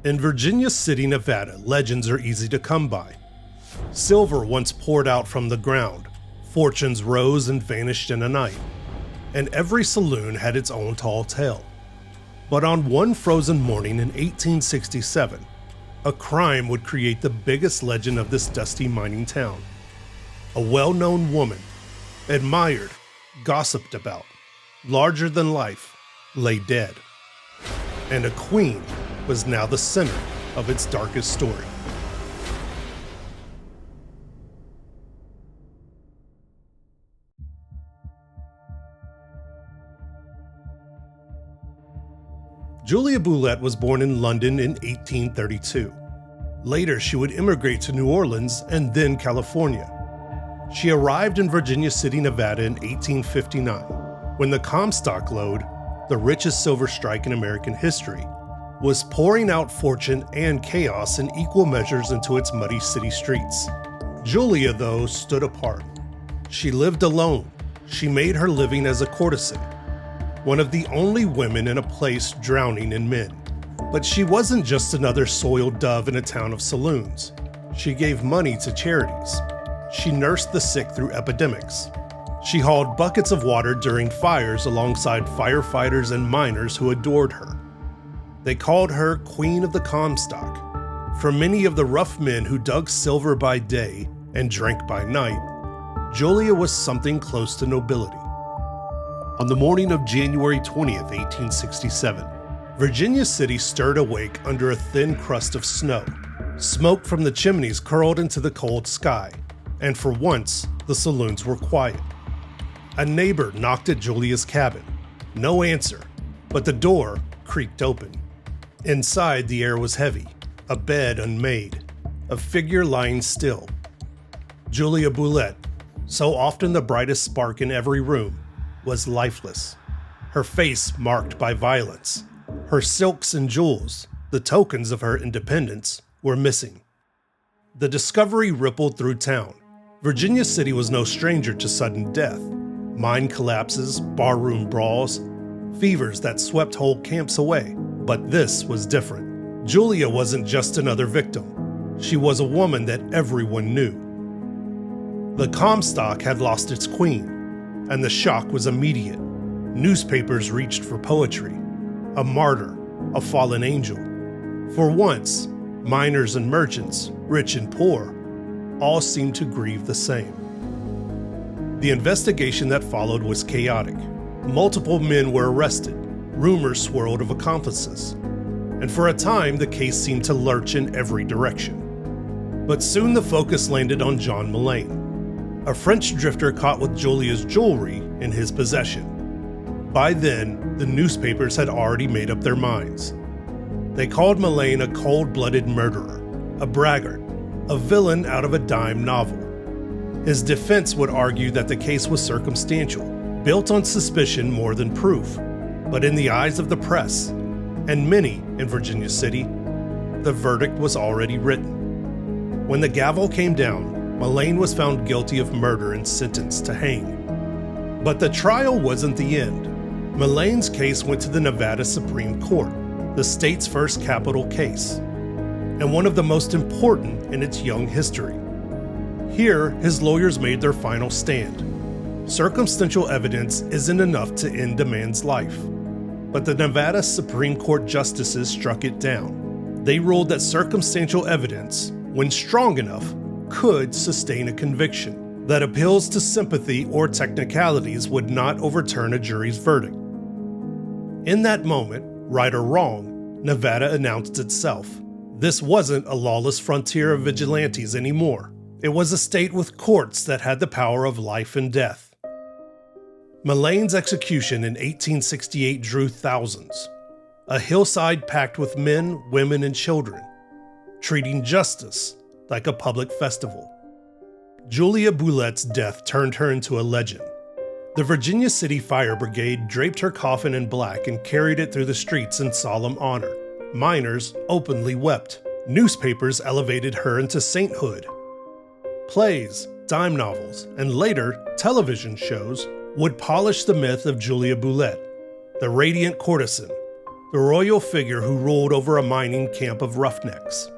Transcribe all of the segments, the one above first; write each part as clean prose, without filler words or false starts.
In Virginia City, Nevada, legends are easy to come by. Silver once poured out from the ground, fortunes rose and vanished in a night, and every saloon had its own tall tale. But on one frozen morning in 1867, a crime would create the biggest legend of this dusty mining town. A well-known woman, admired, gossiped about, larger than life, lay dead. And a queen was now the center of its darkest story. Julia Bulette was born in London in 1832. Later, she would immigrate to New Orleans and then California. She arrived in Virginia City, Nevada in 1859, when the Comstock lode, the richest silver strike in American history, was pouring out fortune and chaos in equal measures into its muddy city streets. Julia, though, stood apart. She lived alone. She made her living as a courtesan, one of the only women in a place drowning in men. But she wasn't just another soiled dove in a town of saloons. She gave money to charities. She nursed the sick through epidemics. She hauled buckets of water during fires alongside firefighters and miners who adored her. They called her Queen of the Comstock. For many of the rough men who dug silver by day and drank by night, Julia was something close to nobility. On the morning of January 20th, 1867, Virginia City stirred awake under a thin crust of snow. Smoke from the chimneys curled into the cold sky, and for once, the saloons were quiet. A neighbor knocked at Julia's cabin. No answer, but the door creaked open. Inside, the air was heavy, a bed unmade, a figure lying still. Julia Bulette, so often the brightest spark in every room, was lifeless, her face marked by violence. Her silks and jewels, the tokens of her independence, were missing. The discovery rippled through town. Virginia City was no stranger to sudden death. Mine collapses, barroom brawls, fevers that swept whole camps away. But this was different. Julia wasn't just another victim. She was a woman that everyone knew. The Comstock had lost its queen, and the shock was immediate. Newspapers reached for poetry, a martyr, a fallen angel. For once, miners and merchants, rich and poor, all seemed to grieve the same. The investigation that followed was chaotic. Multiple men were arrested, rumors swirled of accomplices, and for a time the case seemed to lurch in every direction. But soon the focus landed on John Mullane, a French drifter caught with Julia's jewelry in his possession. By then, the newspapers had already made up their minds. They called Mullane a cold-blooded murderer, a braggart, a villain out of a dime novel. His defense would argue that the case was circumstantial, built on suspicion more than proof. But in the eyes of the press, and many in Virginia City, the verdict was already written. When the gavel came down, Mullane was found guilty of murder and sentenced to hang. But the trial wasn't the end. Mullane's case went to the Nevada Supreme Court, the state's first capital case, and one of the most important in its young history. Here, his lawyers made their final stand. Circumstantial evidence isn't enough to end a man's life. But the Nevada Supreme Court justices struck it down. They ruled that circumstantial evidence, when strong enough, could sustain a conviction, that appeals to sympathy or technicalities would not overturn a jury's verdict. In that moment, right or wrong, Nevada announced itself. This wasn't a lawless frontier of vigilantes anymore. It was a state with courts that had the power of life and death. Mullane's execution in 1868 drew thousands. A hillside packed with men, women, and children, treating justice like a public festival. Julia Bulette's death turned her into a legend. The Virginia City Fire Brigade draped her coffin in black and carried it through the streets in solemn honor. Miners openly wept. Newspapers elevated her into sainthood. Plays, dime novels, and later television shows would polish the myth of Julia Bulette, the radiant courtesan, the royal figure who ruled over a mining camp of roughnecks.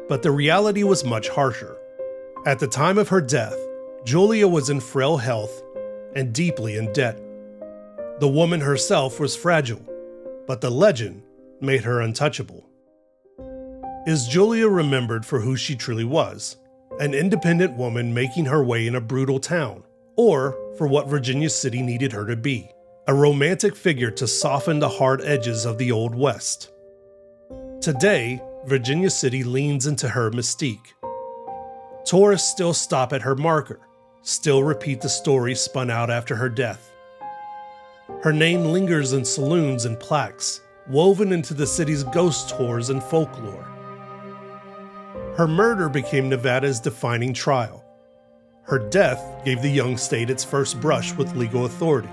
But the reality was much harsher. At the time of her death, Julia was in frail health and deeply in debt. The woman herself was fragile, but the legend made her untouchable. Is Julia remembered for who she truly was, an independent woman making her way in a brutal town, or for what Virginia City needed her to be, a romantic figure to soften the hard edges of the Old West? Today, Virginia City leans into her mystique. Tourists still stop at her marker, still repeat the story spun out after her death. Her name lingers in saloons and plaques, woven into the city's ghost tours and folklore. Her murder became Nevada's defining trial. Her death gave the young state its first brush with legal authority,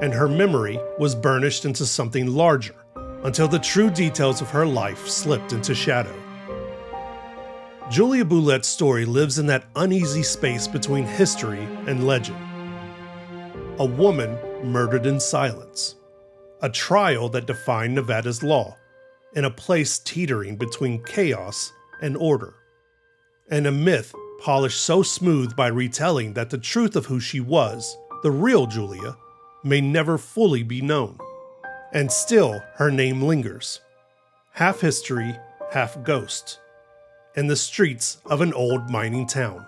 and her memory was burnished into something larger until the true details of her life slipped into shadow. Julia Bulette's story lives in that uneasy space between history and legend. A woman murdered in silence. A trial that defined Nevada's law, in a place teetering between chaos and order. And a myth polished so smooth by retelling that the truth of who she was, the real Julia, may never fully be known. And still, her name lingers. Half history, half ghost. In the streets of an old mining town.